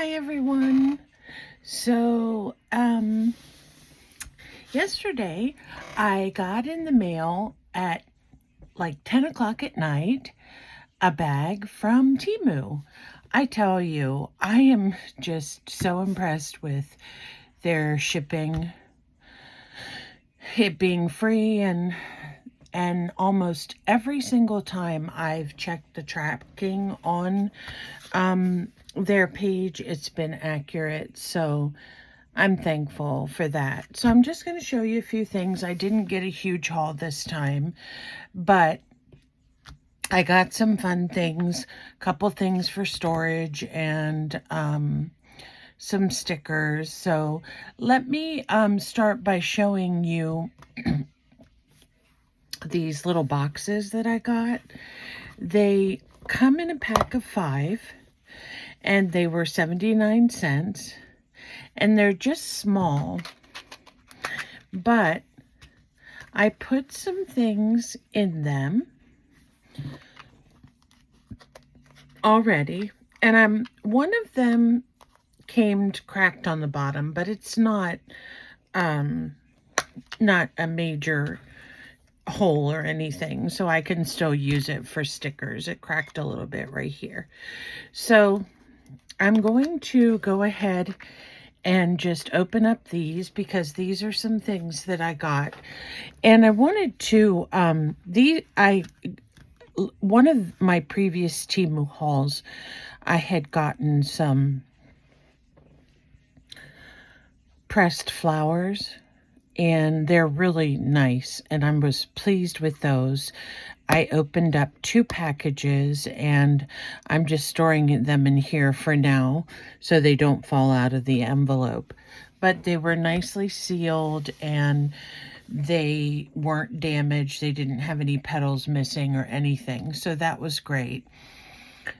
Hi everyone. So, yesterday I got in the mail at like 10 o'clock at night a bag from Temu. I tell you, I am just so impressed with their shipping, it being free, and almost every single time I've checked the tracking on their page, it's been accurate. So I'm thankful for that. So I'm just going to show you a few things. I didn't get a huge haul this time, but I got some fun things, a couple things for storage, and some stickers. So let me start by showing you these little boxes that I got. They come in a pack of 5, and they were 79 cents. And they're just small, but I put some things in them already, and one of them came cracked on the bottom, but it's not a major hole or anything, so I can still use it for stickers. It cracked a little bit right here. So I'm going to go ahead and just open up these because these are some things that I got. And I wanted to, one of my previous Temu hauls, I had gotten some pressed flowers, and they're really nice, and I was pleased with those. I opened up 2 packages, and I'm just storing them in here for now so they don't fall out of the envelope. But they were nicely sealed, and they weren't damaged. They didn't have any petals missing or anything, so that was great.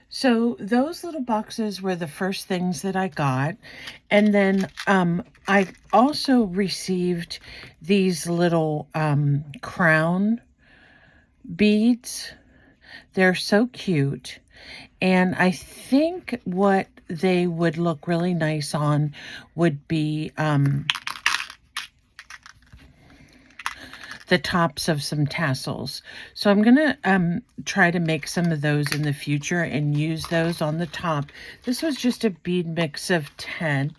So those little boxes were the first things that I got. And then I also received these little crown beads. They're so cute. And I think what they would look really nice on would be the tops of some tassels. So I'm going to try to make some of those in the future and use those on the top. This was just a bead mix of 10.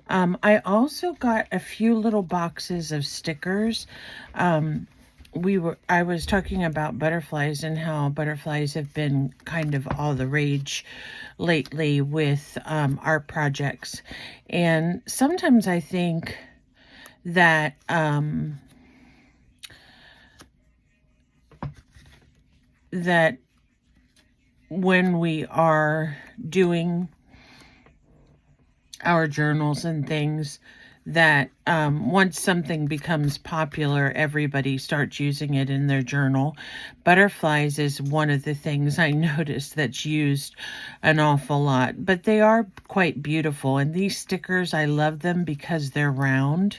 I also got a few little boxes of stickers. I was talking about butterflies and how butterflies have been kind of all the rage lately with art projects. And sometimes I think that that when we are doing our journals and things, that once something becomes popular, everybody starts using it in their journal. Butterflies is one of the things I noticed that's used an awful lot, but they are quite beautiful. And these stickers, I love them because they're round.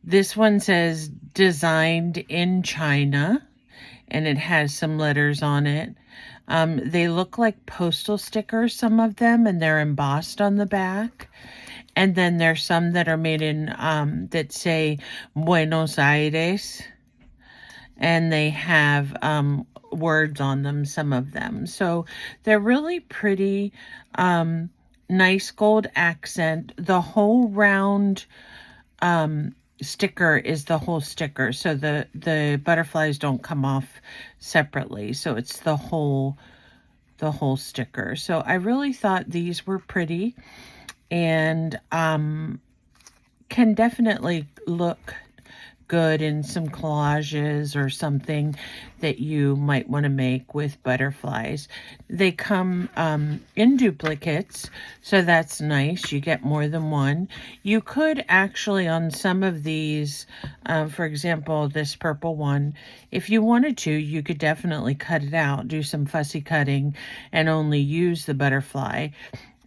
This one says designed in China, and it has some letters on it. They look like postal stickers, some of them, and they're embossed on the back. And then there's some that are made in, that say Buenos Aires, and they have words on them, some of them. So they're really pretty, nice gold accent. The whole round sticker is the whole sticker, so the butterflies don't come off separately, so it's the whole sticker. So I really thought these were pretty, and can definitely look good in some collages or something that you might want to make with butterflies. They come in duplicates, so that's nice. You get more than one. You could actually, on some of these, for example, this purple one, if you wanted to, you could definitely cut it out, do some fussy cutting, and only use the butterfly.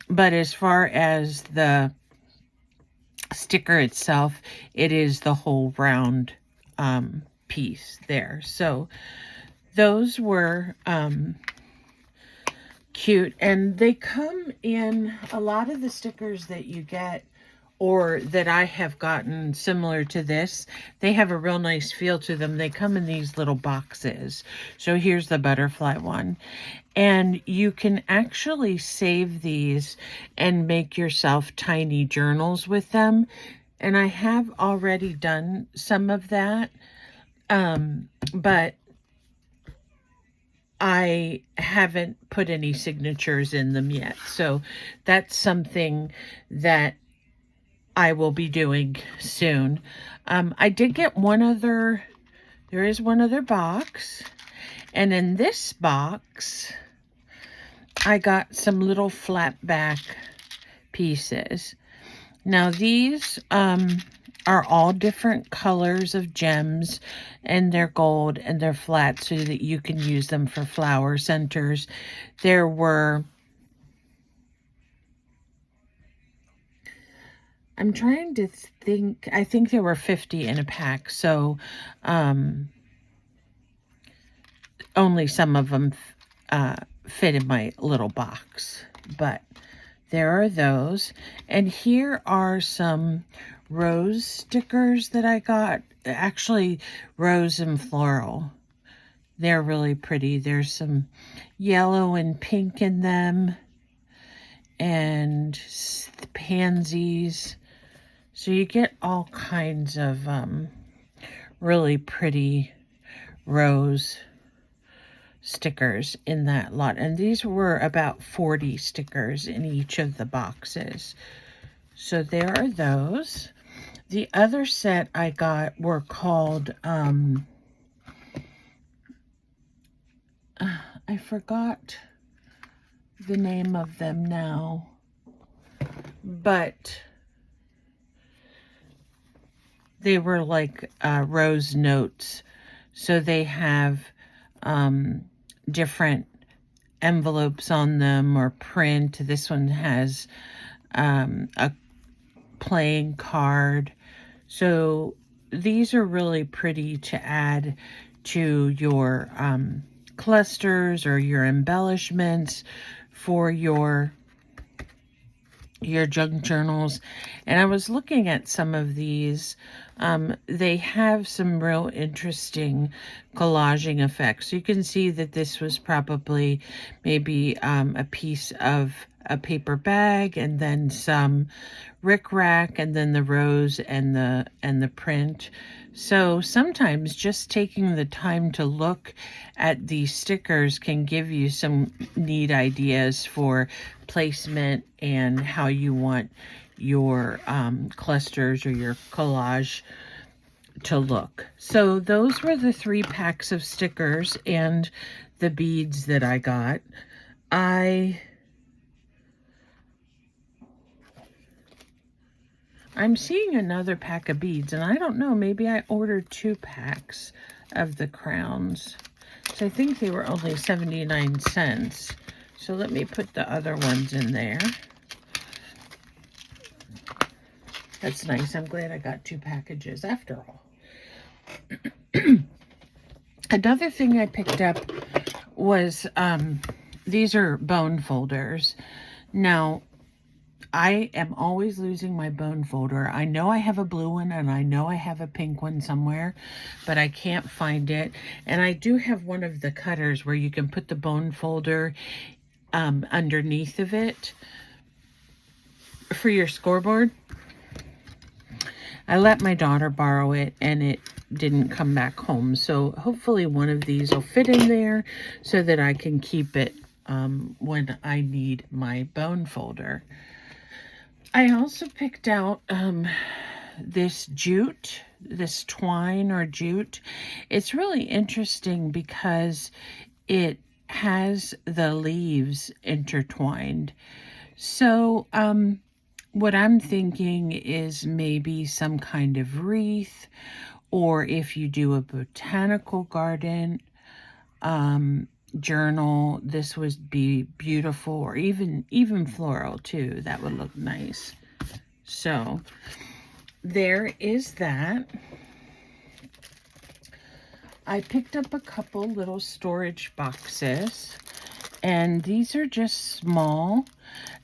But as far as the sticker itself, it is the whole round piece there. So those were cute. And they come in a lot of the stickers that you get, or that I have gotten similar to this, they have a real nice feel to them. They come in these little boxes. So here's the butterfly one. And you can actually save these and make yourself tiny journals with them. And I have already done some of that, but I haven't put any signatures in them yet. So that's something that I will be doing soon. I did get there is one other box. And in this box, I got some little flat back pieces. Now these are all different colors of gems, and they're gold and they're flat so that you can use them for flower centers. There were, I'm trying to think, I think there were 50 in a pack, so only some of them fit in my little box, but there are those. And here are some rose stickers that I got, actually rose and floral. They're really pretty. There's some yellow and pink in them, and pansies. So you get all kinds of really pretty rose stickers in that lot. And these were about 40 stickers in each of the boxes. So there are those. The other set I got were called, I forgot the name of them now, but they were like rose notes. So they have different envelopes on them or print. This one has a playing card. So these are really pretty to add to your clusters or your embellishments for your junk journals. And I was looking at some of these. They have some real interesting collaging effects. You can see that this was probably maybe a piece of a paper bag, and then some rickrack, and then the rose and the print. So sometimes just taking the time to look at these stickers can give you some neat ideas for placement and how you want your clusters or your collage to look. So those were the 3 packs of stickers and the beads that I got. I'm seeing another pack of beads, and I don't know, maybe I ordered 2 packs of the crowns. So I think they were only 79 cents. So let me put the other ones in there. That's nice. I'm glad I got 2 packages after all. Another thing I picked up was, these are bone folders. Now, I am always losing my bone folder. I know I have a blue one, and I know I have a pink one somewhere, but I can't find it. And I do have one of the cutters where you can put the bone folder underneath of it for your scoreboard. I let my daughter borrow it, and it didn't come back home. So hopefully one of these will fit in there so that I can keep it when I need my bone folder. I also picked out this jute, this twine or jute. It's really interesting because it has the leaves intertwined. So what I'm thinking is maybe some kind of wreath, or if you do a botanical garden journal, this would be beautiful, or even floral too. That would look nice. So there is that. I picked up a couple little storage boxes, And these are just small,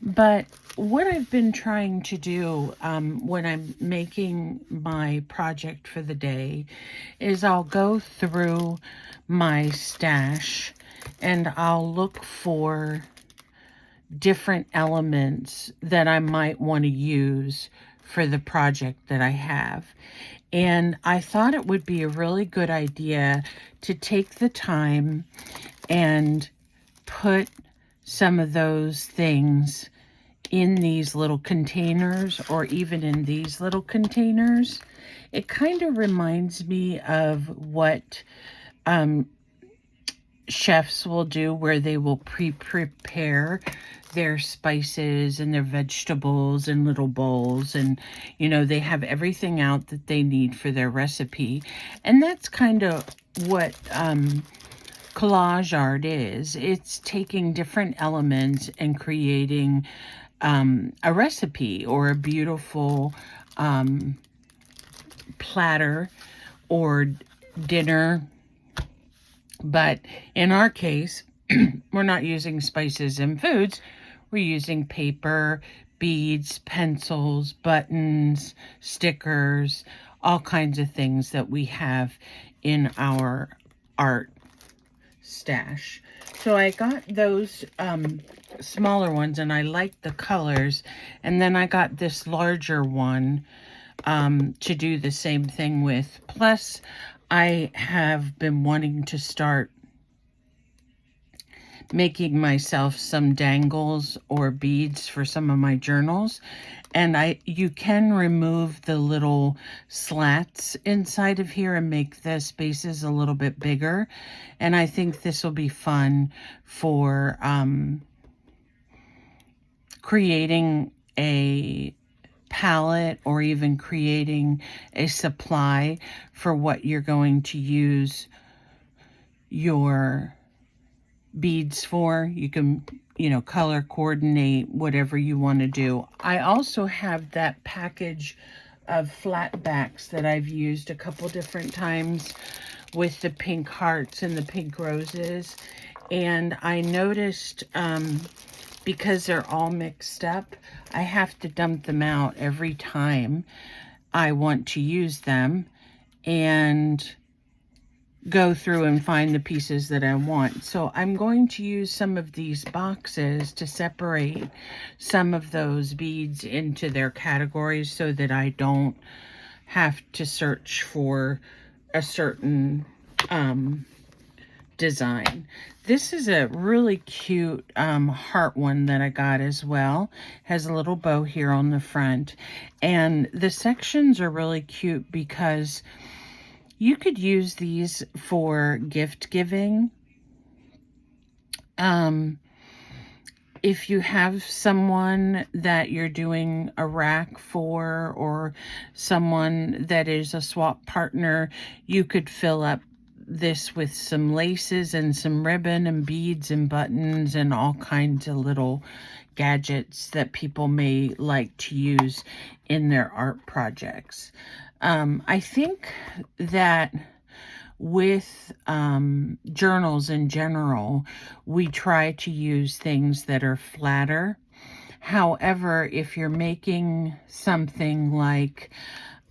but what I've been trying to do when I'm making my project for the day is I'll go through my stash and I'll look for different elements that I might want to use for the project that I have. And I thought it would be a really good idea to take the time and put some of those things in these little containers, or even in these little containers. It kind of reminds me of what chefs will do, where they will prepare their spices and their vegetables in little bowls, and they have everything out that they need for their recipe. And that's kind of what collage art is. It's taking different elements and creating a recipe or a beautiful platter or dinner. But in our case, we're not using spices and foods. We're using paper, beads, pencils, buttons, stickers, all kinds of things that we have in our art stash. So I got those smaller ones, and I liked the colors. And then I got this larger one to do the same thing with. Plus, I have been wanting to start making myself some dangles or beads for some of my journals. And you can remove the little slats inside of here and make the spaces a little bit bigger. And I think this will be fun for creating a palette, or even creating a supply for what you're going to use your beads for. You can, color coordinate whatever you want to do. I also have that package of flat backs that I've used a couple different times with the pink hearts and the pink roses. And I noticed, because they're all mixed up, I have to dump them out every time I want to use them and go through and find the pieces that I want. So I'm going to use some of these boxes to separate some of those beads into their categories so that I don't have to search for a certain design. This is a really cute heart one that I got as well. Has a little bow here on the front. And the sections are really cute because you could use these for gift giving. If you have someone that you're doing a rack for, or someone that is a swap partner, you could fill up this with some laces and some ribbon and beads and buttons and all kinds of little gadgets that people may like to use in their art projects. I think that with journals in general, we try to use things that are flatter. However, if you're making something like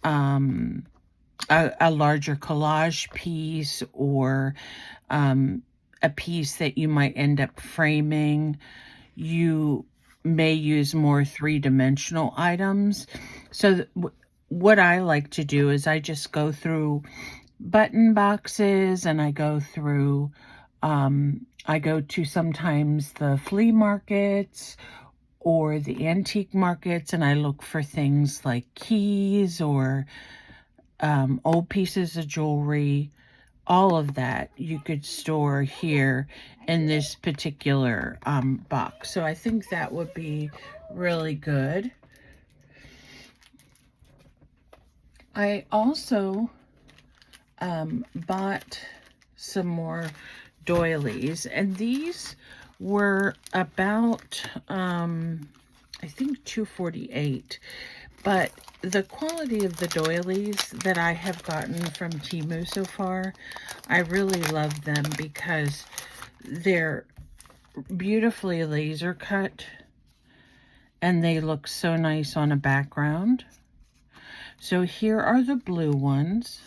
a larger collage piece, or a piece that you might end up framing, you may use more three-dimensional items. So what I like to do is I just go through button boxes, and I go to sometimes the flea markets or the antique markets, and I look for things like keys or old pieces of jewelry. All of that you could store here in this particular box. So I think that would be really good. I also bought some more doilies, and these were about I think $2.48, but the quality of the doilies that I have gotten from Temu so far, I really love them because they're beautifully laser cut, and they look so nice on a background. So here are the blue ones,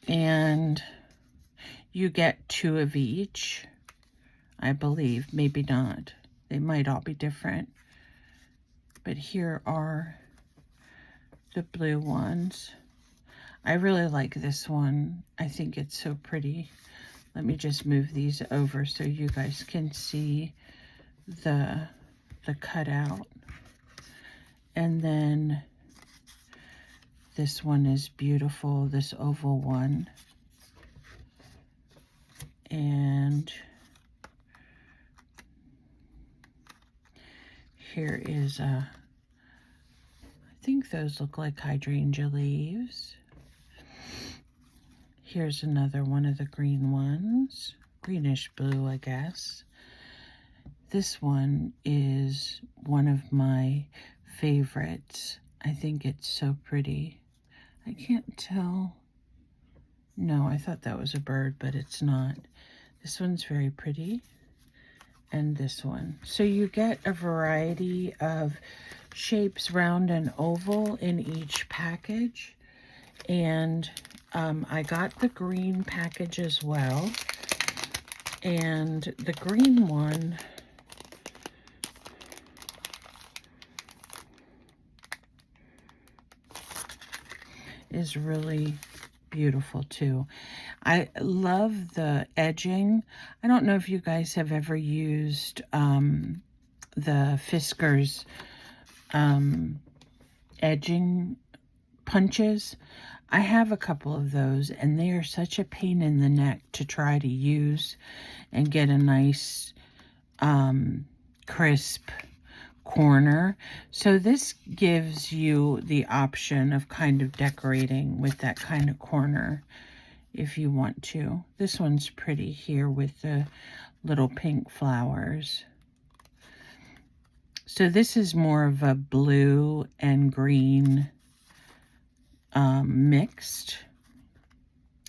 and you get 2 of each, I believe. Maybe not. They might all be different. But here are the blue ones. I really like this one. I think it's so pretty. Let me just move these over so you guys can see the cutout. And then this one is beautiful, this oval one. And here is I think those look like hydrangea leaves. Here's another one of the green ones, greenish blue, I guess. This one is one of my favorites. I think it's so pretty. I can't tell. No, I thought that was a bird, but it's not. This one's very pretty. And this one. So you get a variety of shapes, round and oval, in each package. And I got the green package as well. And the green one is really beautiful too. I love the edging. I don't know if you guys have ever used the Fiskars edging punches. I have a couple of those, and they are such a pain in the neck to try to use and get a nice crisp corner. So this gives you the option of kind of decorating with that kind of corner if you want to. This one's pretty here with the little pink flowers. So this is more of a blue and green mixed.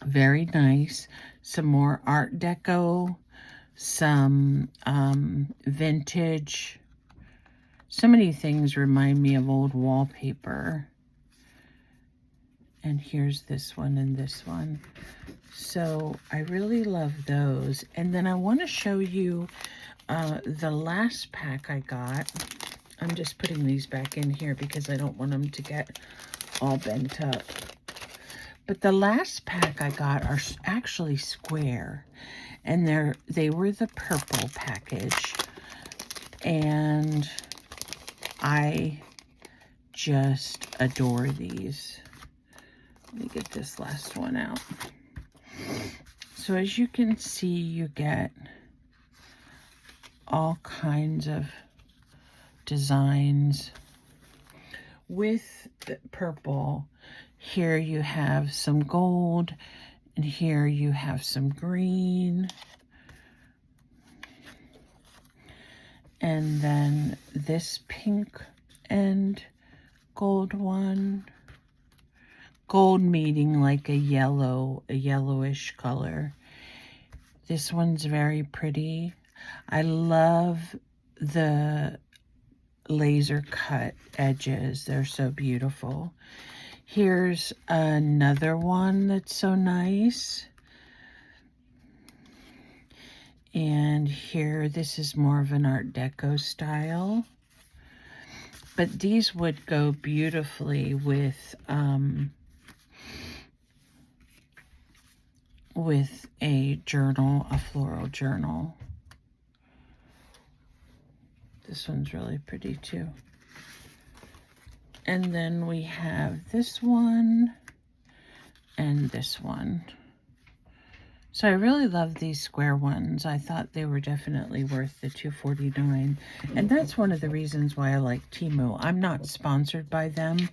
Very nice. Some more Art Deco, some vintage. So many things remind me of old wallpaper. And here's this one and this one. So I really love those. And then I want to show you the last pack I got. I'm just putting these back in here because I don't want them to get all bent up. But the last pack I got are actually square. And they were the purple package. And I just adore these. Let me get this last one out. So as you can see, you get all kinds of designs with the purple. Here you have some gold, and here you have some green. And then this pink and gold one. Gold meaning like a yellowish color. This one's very pretty. I love the laser cut edges. They're so beautiful. Here's another one that's so nice. And here, this is more of an Art Deco style. But these would go beautifully with a journal, a floral journal. This one's really pretty too. And then we have this one and this one. So I really love these square ones. I thought they were definitely worth the $2.49. And that's one of the reasons why I like Temu. I'm not sponsored by them,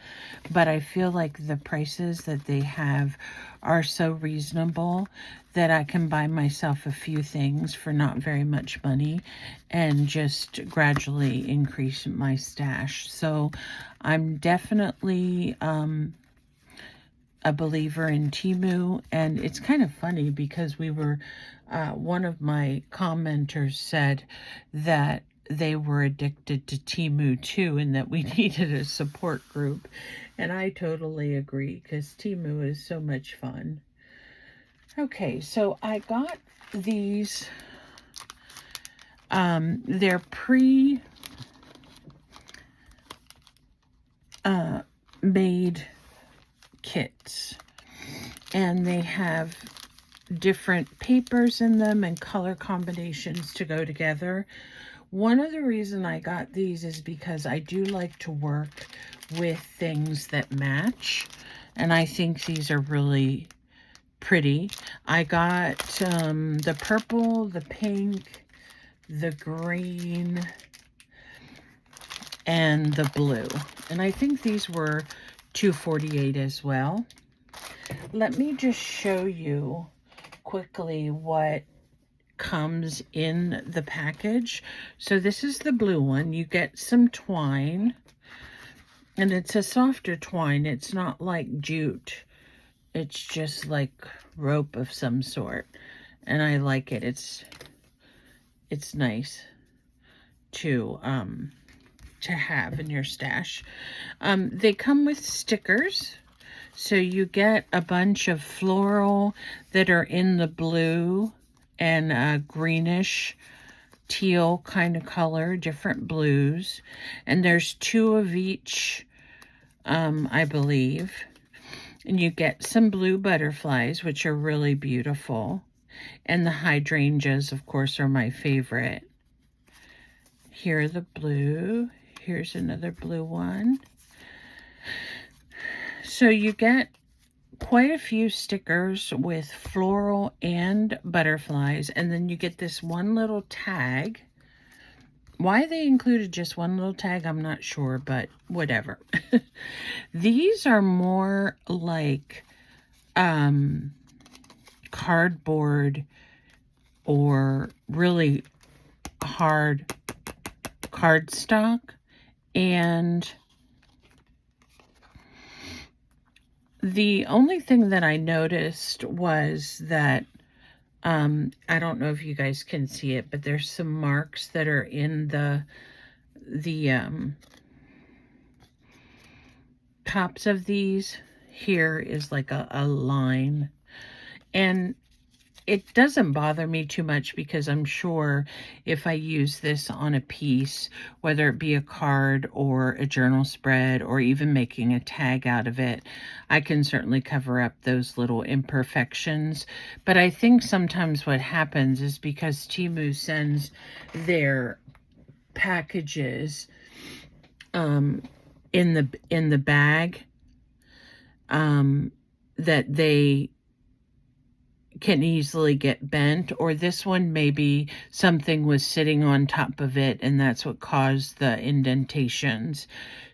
but I feel like the prices that they have are so reasonable that I can buy myself a few things for not very much money and just gradually increase my stash. So I'm definitely a believer in Temu, and it's kind of funny because we were, one of my commenters said that they were addicted to Temu too, and that we needed a support group. And I totally agree because Temu is so much fun. Okay, so I got these, they're made kits, and they have different papers in them and color combinations to go together. One of the reasons I got these is because I do like to work with things that match, and I think these are really pretty. I got the purple, the pink, the green, and the blue, and I think these were $2.48 as well. Let me just show you quickly what comes in the package. So this is the blue one. You get some twine, and it's a softer twine. It's not like jute. It's just like rope of some sort, and I like it. It's nice to have in your stash. They come with stickers. So you get a bunch of floral that are in the blue and greenish teal kind of color, different blues. And there's 2 of each, I believe. And you get some blue butterflies, which are really beautiful. And the hydrangeas, of course, are my favorite. Here are the blue. Here's another blue one. So you get quite a few stickers with floral and butterflies, and then you get this one little tag. Why they included just one little tag, I'm not sure, but whatever. These are more like cardboard or really hard cardstock, and the only thing that I noticed was that, I don't know if you guys can see it, but there's some marks that are in the tops of these. Here is like a line, and it doesn't bother me too much because I'm sure if I use this on a piece, whether it be a card or a journal spread or even making a tag out of it, I can certainly cover up those little imperfections. But I think sometimes what happens is because Temu sends their packages in the bag, that they can easily get bent, or this one maybe something was sitting on top of it and that's what caused the indentations.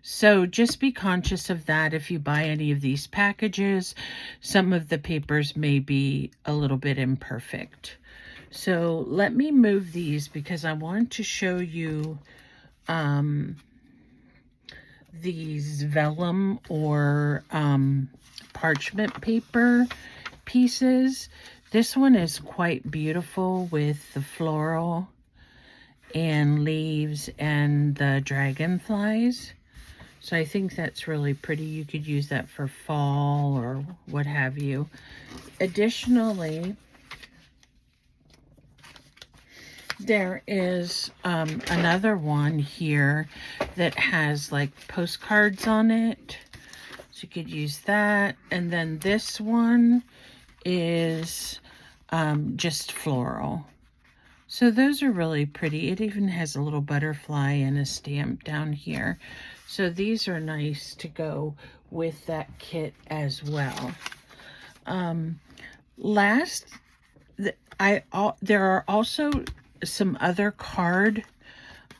So just be conscious of that if you buy any of these packages. Some of the papers may be a little bit imperfect. So let me move these because I want to show you these vellum or parchment paper pieces. This one is quite beautiful with the floral and leaves and the dragonflies. So I think that's really pretty. You could use that for fall or what have you. Additionally, there is another one here that has like postcards on it. So you could use that. And then this one is just floral. So those are really pretty. It even has a little butterfly and a stamp down here. So these are nice to go with that kit as well. There are also some other card,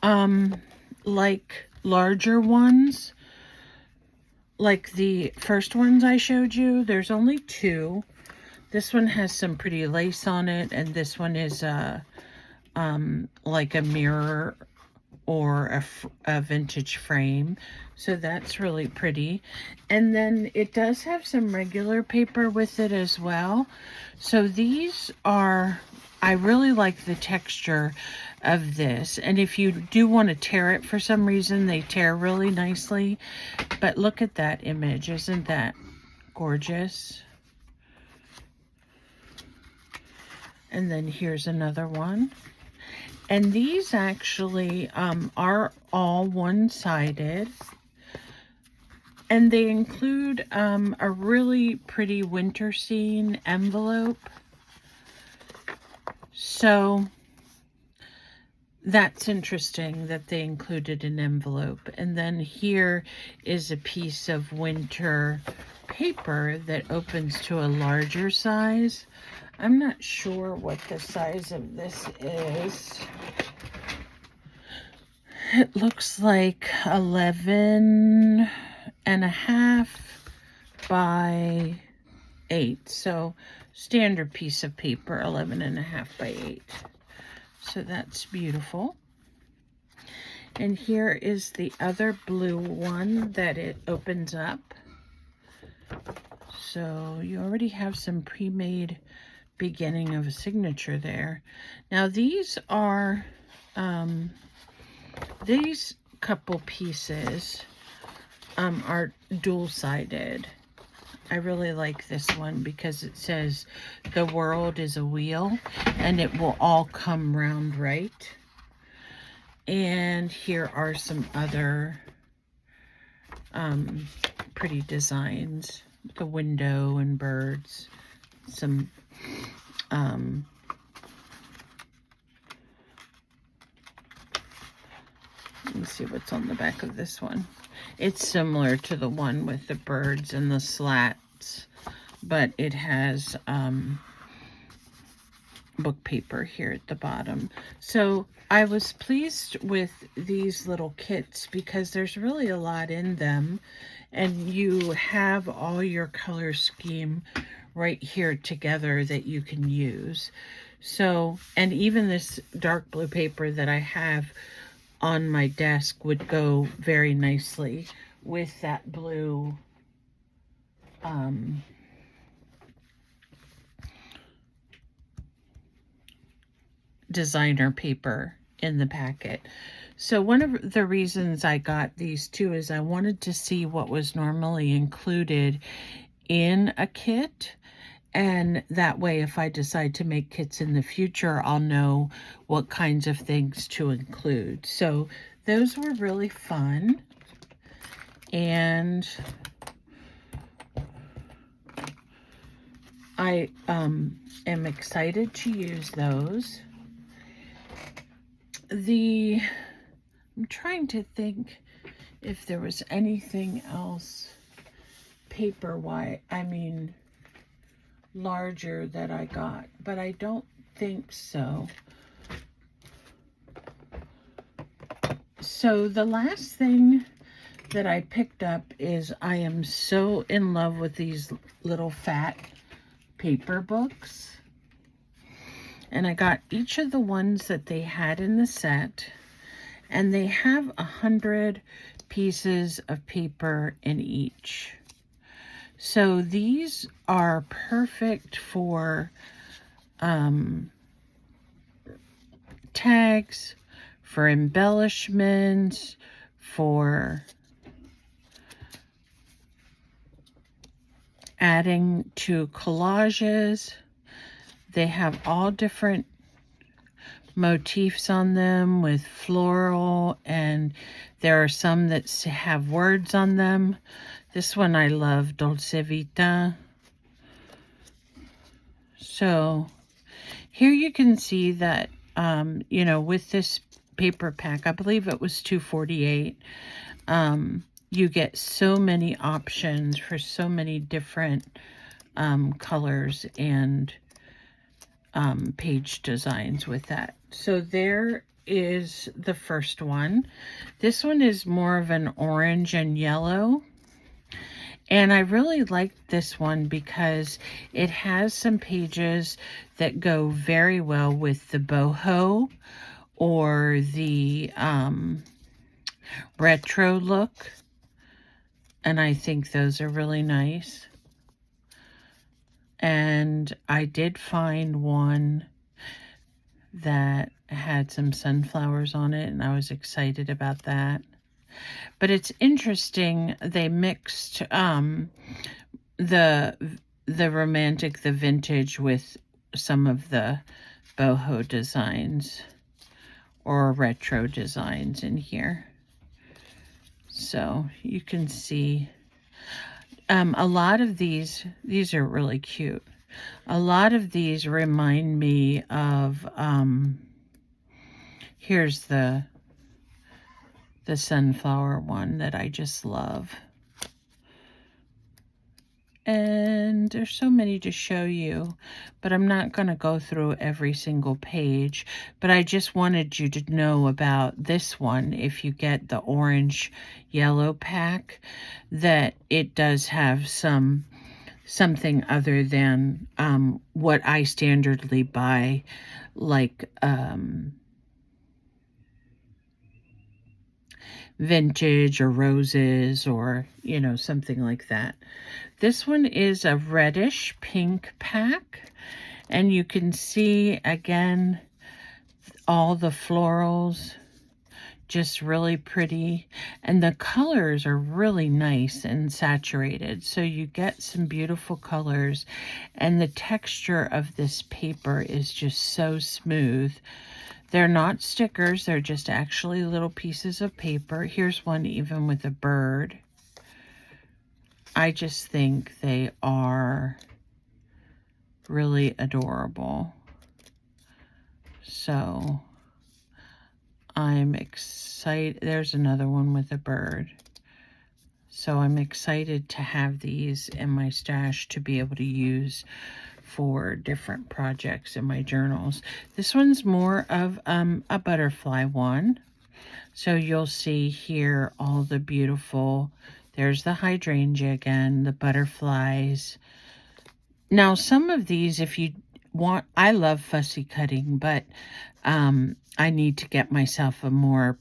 like larger ones, like the first ones I showed you. There's only 2. This one has some pretty lace on it, and this one is like a mirror or a vintage frame. So that's really pretty. And then it does have some regular paper with it as well. So these are, I really like the texture of this. And if you do want to tear it for some reason, they tear really nicely. But look at that image. Isn't that gorgeous? And then here's another one. And these actually are all one-sided. And they include a really pretty winter scene envelope. So that's interesting that they included an envelope. And then here is a piece of winter paper that opens to a larger size. I'm not sure what the size of this is. It looks like 11 and a half by 8. So standard piece of paper, 11 and a half by 8. So that's beautiful. And here is the other blue one that it opens up. So you already have some pre-made beginning of a signature there. Now these are, these couple pieces are dual-sided. I really like this one because it says the world is a wheel and it will all come round right. And here are some other pretty designs. The window and birds. Some let me see what's on the back of this one. It's similar to the one with the birds and the slats, but it has book paper here at the bottom. So I was pleased with these little kits because there's really a lot in them, and you have all your color scheme right here together that you can use. So, and even this dark blue paper that I have on my desk would go very nicely with that blue designer paper in the packet. So one of the reasons I got these two is I wanted to see what was normally included in a kit. And that way, if I decide to make kits in the future, I'll know what kinds of things to include. So those were really fun. And I am excited to use those. I'm trying to think if there was anything else paper-wise, I mean, larger that I got, but I don't think so. So the last thing that I picked up is I am so in love with these little fat paper books. And I got each of the ones that they had in the set, and they have 100 pieces of paper in each. So these are perfect for tags, for embellishments, for adding to collages. They have all different motifs on them with floral, and there are some that have words on them. This one I love, Dolce Vita. So here you can see that, you know, with this paper pack, I believe it was $2.48. You get so many options for so many different colors and page designs with that. So there is the first one. This one is more of an orange and yellow. And I really like this one because it has some pages that go very well with the boho or the retro look. And I think those are really nice. And I did find one that had some sunflowers on it, and I was excited about that. But it's interesting, they mixed the romantic, the vintage, with some of the boho designs or retro designs in here. So you can see a lot of these are really cute. A lot of these remind me of, here's the sunflower one that I just love. And there's so many to show you, but I'm not going to go through every single page. But I just wanted you to know about this one. If you get the orange yellow pack, that it does have something other than what I standardly buy, like vintage or roses, or something like that. This one is a reddish pink pack, and you can see again all the florals, just really pretty, and the colors are really nice and saturated, so you get some beautiful colors, and the texture of this paper is just so smooth. They're not stickers, they're just actually little pieces of paper. Here's one even with a bird. I just think they are really adorable. So I'm excited. There's another one with a bird. So I'm excited to have these in my stash to be able to use for different projects in my journals. This one's more of a butterfly one. So you'll see here all the beautiful, there's the hydrangea again, the butterflies. Now some of these, if you want, I love fussy cutting, but I need to get myself a more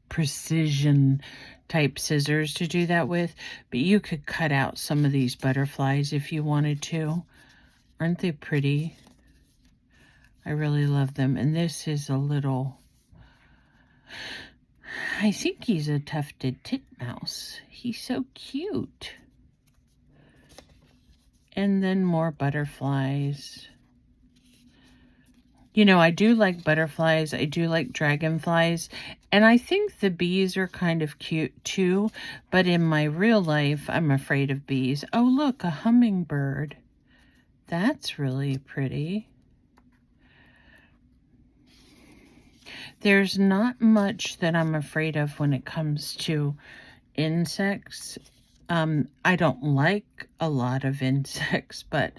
precision type scissors to do that with. But you could cut out some of these butterflies if you wanted to. Aren't they pretty? I really love them. And this is a little, I think he's a tufted titmouse. He's so cute. And then more butterflies. I do like butterflies. I do like dragonflies. And I think the bees are kind of cute too. But in my real life, I'm afraid of bees. Oh, look, a hummingbird. That's really pretty. There's not much that I'm afraid of when it comes to insects. I don't like a lot of insects, but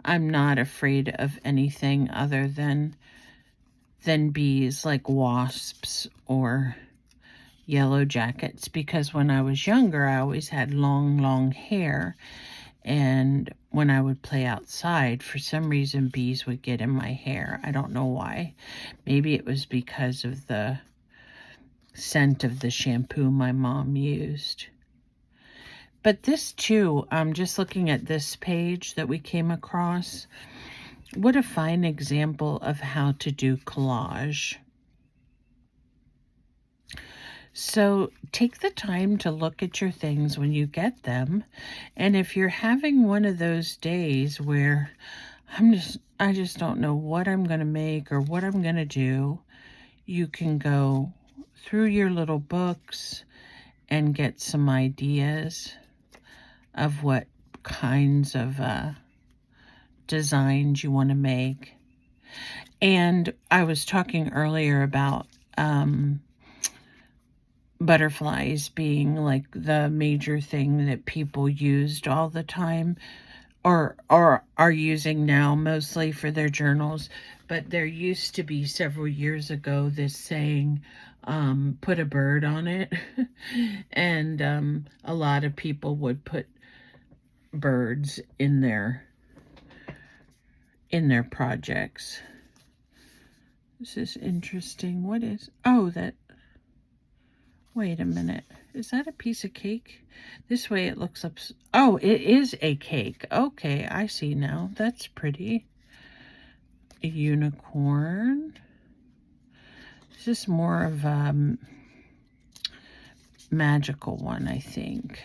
I'm not afraid of anything other than bees, like wasps or yellow jackets, because when I was younger, I always had long hair, and when I would play outside, for some reason, bees would get in my hair. I don't know why. Maybe it was because of the scent of the shampoo my mom used. But this too, just looking at this page that we came across, what a fine example of how to do collage. So take the time to look at your things when you get them. And if you're having one of those days where I just don't know what I'm going to make or what I'm going to do, you can go through your little books and get some ideas of what kinds of designs you want to make. And I was talking earlier about butterflies being like the major thing that people used all the time, or are using now mostly for their journals. But there used to be several years ago this saying, put a bird on it. And a lot of people would put birds in their projects. This is interesting. What is, oh, that, wait a minute. Is that a piece of cake? This way it looks up, oh, it is a cake. Okay, I see now. That's pretty. A unicorn. This is more of a magical one, I think,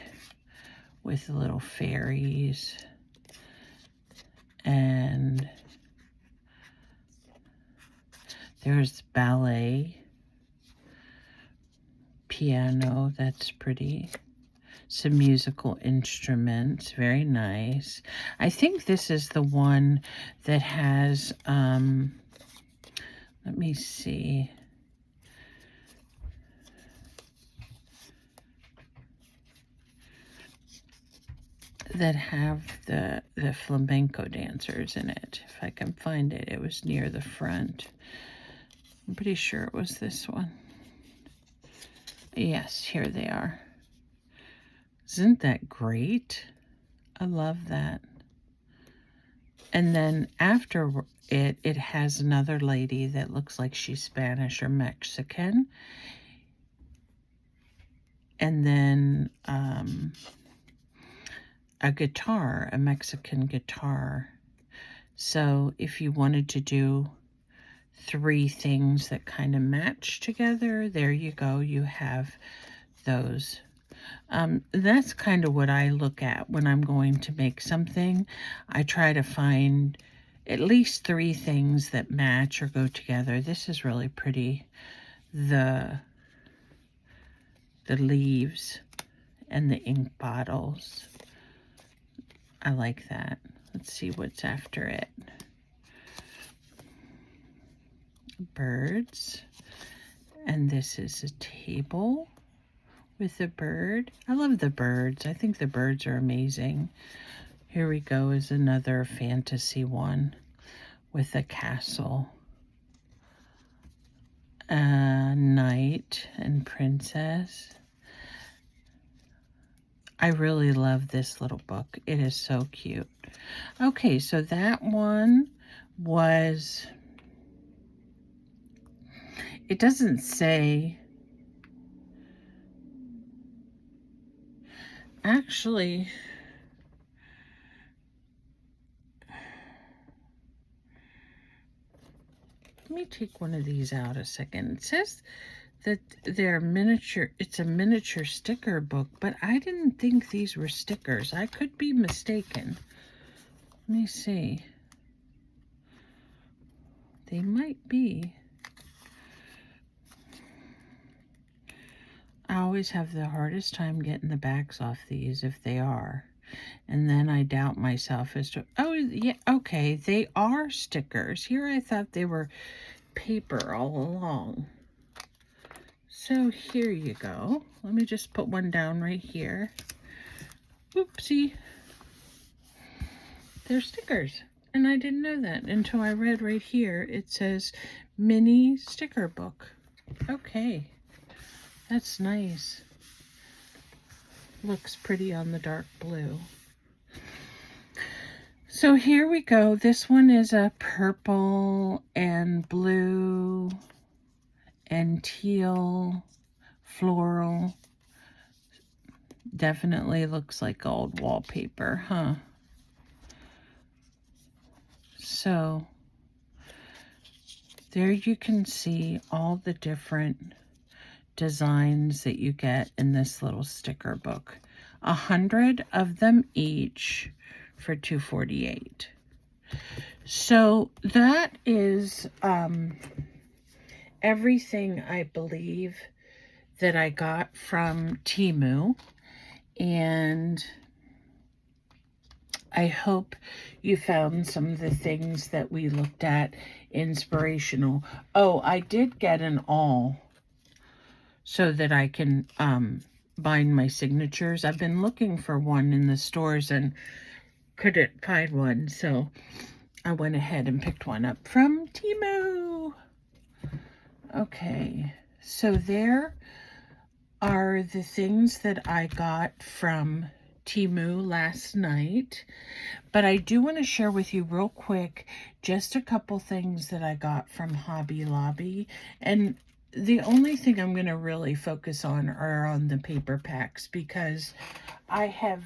with little fairies. And there's ballet, piano, that's pretty. Some musical instruments, very nice. I think this is the one that has, let me see. That have the flamenco dancers in it. If I can find it, it was near the front. I'm pretty sure it was this one. Yes, here they are. Isn't that great? I love that. And then after it has another lady that looks like she's Spanish or Mexican. And then a guitar, a Mexican guitar. So if you wanted to do 3 things that kind of match together, there you go. You have those. That's kind of what I look at when I'm going to make something. I try to find at least 3 things that match or go together. This is really pretty. The leaves and the ink bottles. I like that. Let's see what's after it. Birds. And this is a table with a bird. I love the birds. I think the birds are amazing. Here we go is another fantasy one with a castle. A knight and princess. I really love this little book. It is so cute. Okay, so that one was, it doesn't say, actually, let me take one of these out a second. It says that they're miniature, it's a miniature sticker book, but I didn't think these were stickers. I could be mistaken. Let me see. They might be. I always have the hardest time getting the backs off these if they are. And then I doubt myself as to, oh, yeah, okay, they are stickers. Here I thought they were paper all along. So here you go. Let me just put one down right here. Oopsie. They're stickers. And I didn't know that until I read right here. It says mini sticker book. Okay. That's nice. Looks pretty on the dark blue. So here we go. This one is a purple and blue and teal floral. Definitely looks like old wallpaper, huh? So there you can see all the different designs that you get in this little sticker book. 100 of them each for $2.48. So that is everything I believe that I got from Temu, and I hope you found some of the things that we looked at inspirational. Oh, I did get an awl so that I can bind my signatures. I've been looking for one in the stores and couldn't find one, so I went ahead and picked one up from Temu. Okay, so there are the things that I got from Temu last night, but I do want to share with you real quick just a couple things that I got from Hobby Lobby. And the only thing I'm going to really focus on are on the paper packs, because I have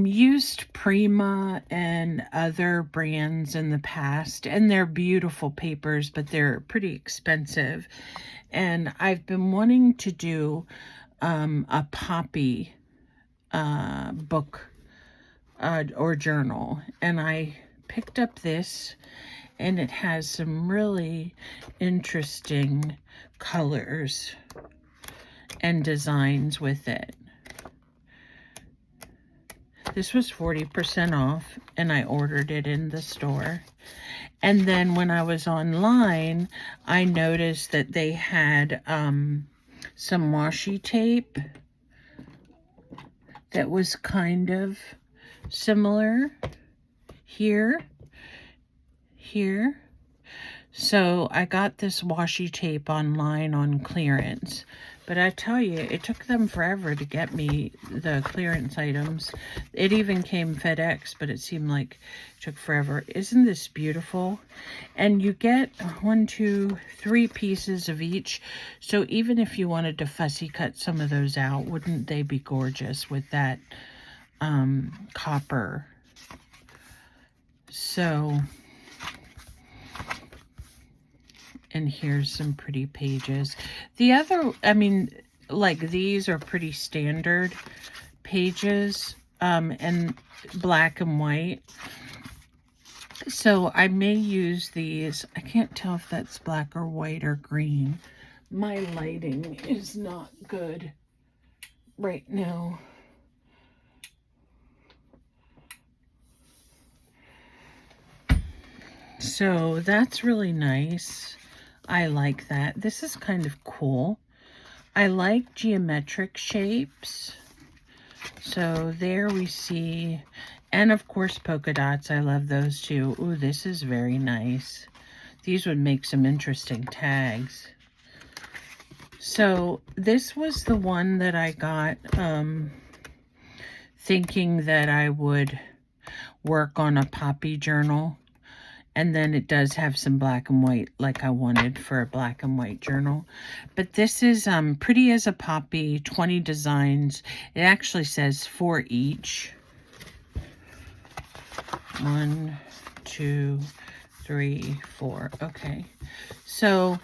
used Prima and other brands in the past, and they're beautiful papers, but they're pretty expensive. And I've been wanting to do a poppy book or journal, and I picked up this, and it has some really interesting colors and designs with it. This was 40% off, and I ordered it in the store. And then when I was online, I noticed that they had some washi tape that was kind of similar here. So I got this washi tape online on clearance. But I tell you, it took them forever to get me the clearance items. It even came FedEx, but it seemed like it took forever. Isn't this beautiful? And you get 1, 2, 3 pieces of each. So even if you wanted to fussy cut some of those out, wouldn't they be gorgeous with that copper? So, and here's some pretty pages. The other, I mean, like these are pretty standard pages, and black and white. So I may use these. I can't tell if that's black or white or green. My lighting is not good right now. So that's really nice. I like that. This is kind of cool. I like geometric shapes. So there we see, and of course polka dots. I love those too. Ooh, this is very nice. These would make some interesting tags. So this was the one that I got thinking that I would work on a poppy journal. And then it does have some black and white like I wanted for a black and white journal. But this is Pretty as a Poppy, 20 designs. It actually says 4 each. 1, 2, 3, 4. Okay. So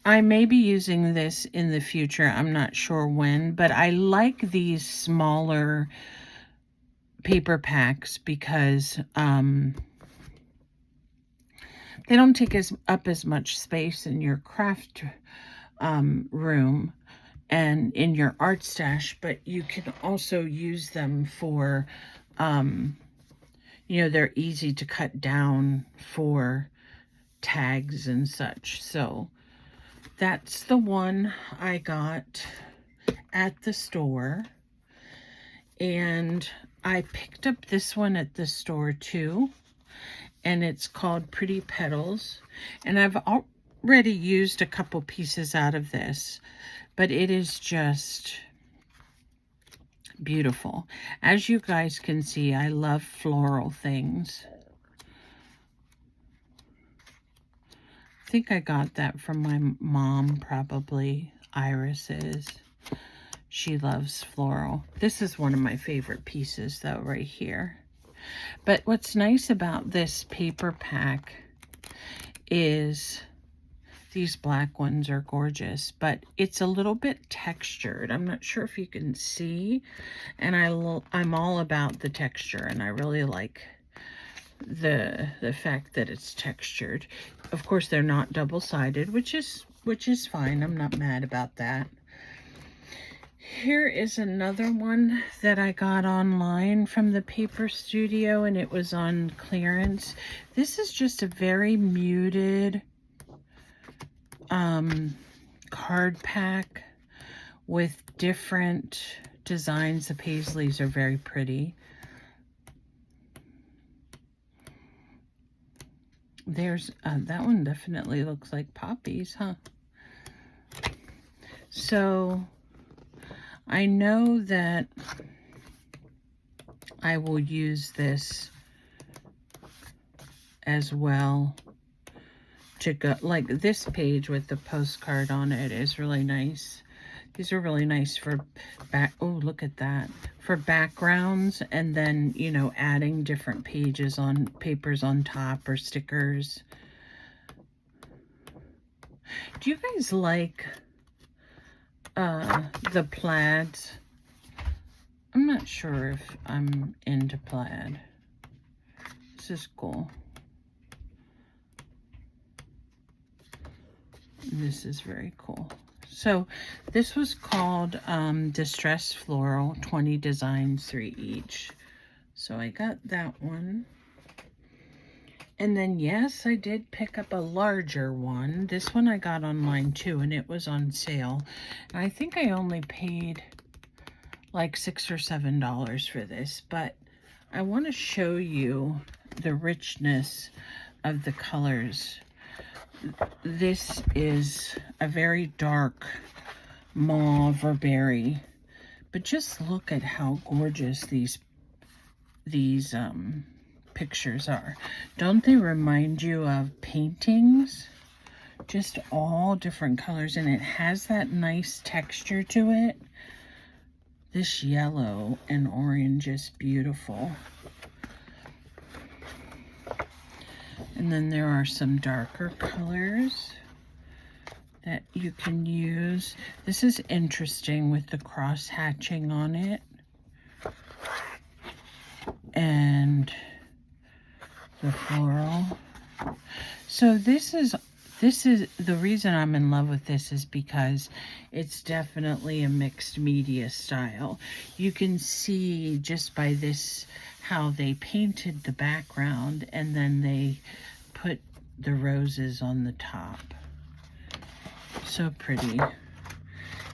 I may be using this in the future. I'm not sure when, but I like these smaller paper packs because they don't take up as much space in your craft room and in your art stash, but you can also use them for, you know, they're easy to cut down for tags and such. So that's the one I got at the store. And I picked up this one at the store too. And it's called Pretty Petals. And I've already used a couple pieces out of this, but it is just beautiful. As you guys can see, I love floral things. I think I got that from my mom, probably. Iris's. She loves floral. This is one of my favorite pieces, though, right here. But what's nice about this paper pack is these black ones are gorgeous, but it's a little bit textured. I'm not sure if you can see, and I'm all about the texture, and I really like the fact that it's textured. Of course, they're not double-sided, which is fine. I'm not mad about that. Here is another one that I got online from the Paper Studio, and it was on clearance. This is just a very muted card pack with different designs. The paisleys are very pretty. There's that one definitely looks like poppies, huh? So I know that I will use this as well to go, like this page with the postcard on it is really nice. These are really nice for back, oh, look at that. For backgrounds, and then, you know, adding different pages on papers on top or stickers. Do you guys like the plaids? I'm not sure if I'm into plaid. This is cool. This is very cool. So this was called Distress Floral, 20 designs, 3 each. So I got that one. And then, yes, I did pick up a larger one. This one I got online too, and it was on sale. And I think I only paid like $6 or $7 for this, but I want to show you the richness of the colors. This is a very dark mauve or berry, but just look at how gorgeous these pictures are. Don't they remind you of paintings? Just all different colors, and it has that nice texture to it. This yellow and orange is beautiful. And then there are some darker colors that you can use. This is interesting with the cross hatching on it. And the floral. So this is the reason I'm in love with this is because it's definitely a mixed media style. You can see just by this how they painted the background and then they put the roses on the top. So pretty.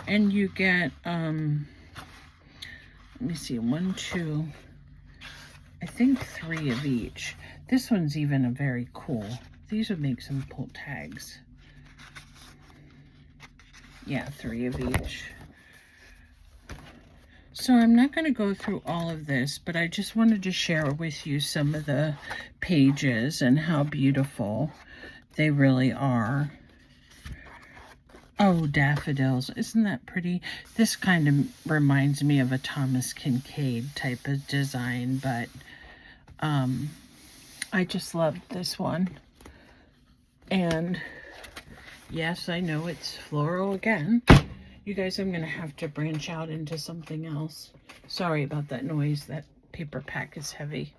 And you get let me see, 1, 2, I think 3 of each. This one's even a very cool. These would make some pull tags. Yeah, 3 of each. So I'm not going to go through all of this, but I just wanted to share with you some of the pages and how beautiful they really are. Oh, daffodils. Isn't that pretty? This kind of reminds me of a Thomas Kincaid type of design, but I just loved this one. And yes, I know it's floral again. You guys, I'm going to have to branch out into something else. Sorry about that noise. That paper pack is heavy.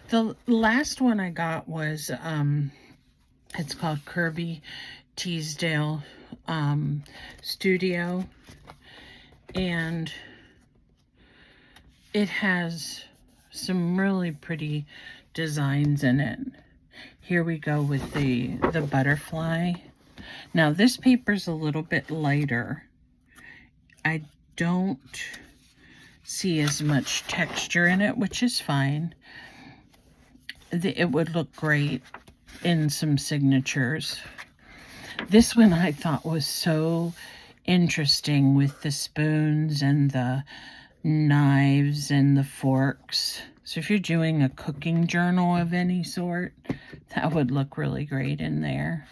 The last one I got was, it's called Kirby Teasdale Studio. And it has some really pretty designs in it. Here we go with the butterfly. Now this paper's a little bit lighter. I don't see as much texture in it, which is fine. It would look great in some signatures. This one I thought was so interesting with the spoons and the knives and the forks. So if you're doing a cooking journal of any sort, that would look really great in there.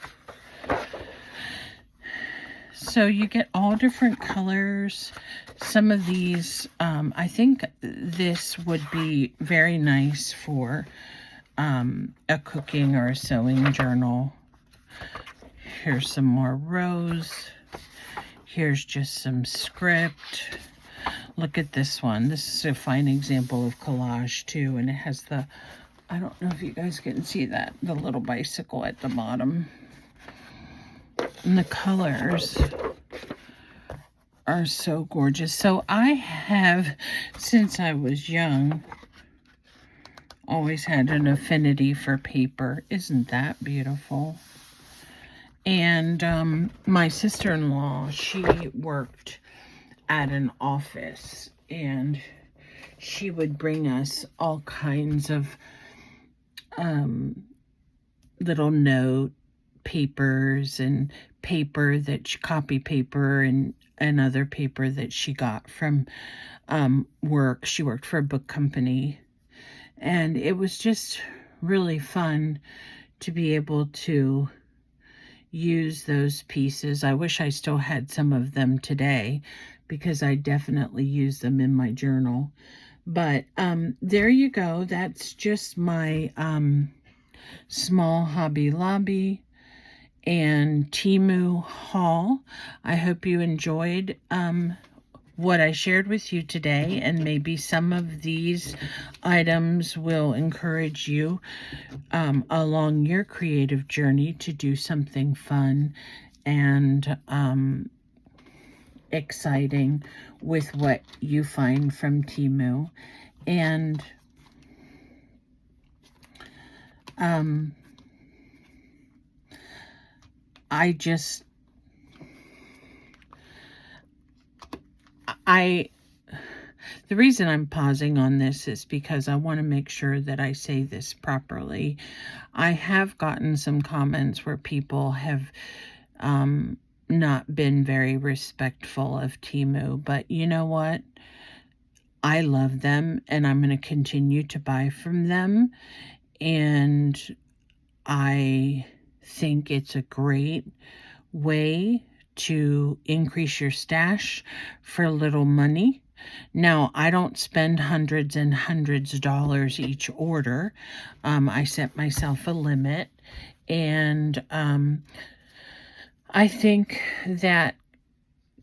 So you get all different colors. Some of these, I think this would be very nice for a cooking or a sewing journal. Here's some more rose. Here's just some script. Look at this one. This is a fine example of collage too, and it has the, I don't know if you guys can see that, the little bicycle at the bottom. And the colors are so gorgeous. So I have, since I was young, always had an affinity for paper. Isn't that beautiful? And my sister-in-law, she worked at an office, and she would bring us all kinds of little note papers and paper copy paper and other paper that she got from work. She worked for a book company, and it was just really fun to be able to use those pieces. I wish I still had some of them today because I definitely use them in my journal. But there you go. That's just my small Hobby Lobby and Temu haul. I hope you enjoyed what I shared with you today, and maybe some of these items will encourage you along your creative journey to do something fun and exciting with what you find from Temu. And the reason I'm pausing on this is because I want to make sure that I say this properly. I have gotten some comments where people have not been very respectful of Temu, but you know what? I love them, and I'm going to continue to buy from them, and I think it's a great way to increase your stash for little money. Now, I don't spend hundreds and hundreds of dollars each order. I set myself a limit, and I think that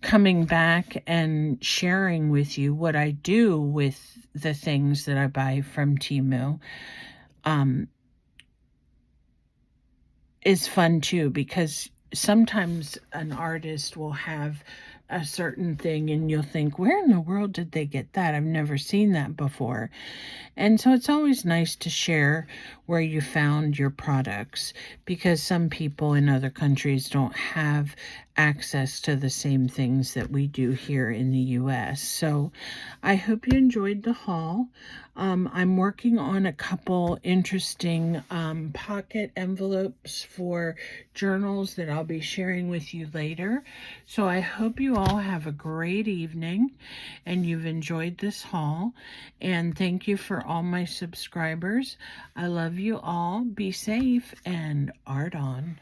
coming back and sharing with you what I do with the things that I buy from Temu is fun too, because sometimes an artist will have a certain thing and you'll think, where in the world did they get that? I've never seen that before. And so it's always nice to share where you found your products, because some people in other countries don't have access to the same things that we do here in the US. So I hope you enjoyed the haul. I'm working on a couple interesting pocket envelopes for journals that I'll be sharing with you later. So I hope you all have a great evening and you've enjoyed this haul. And thank you for all my subscribers. I love you all. Be safe and art on.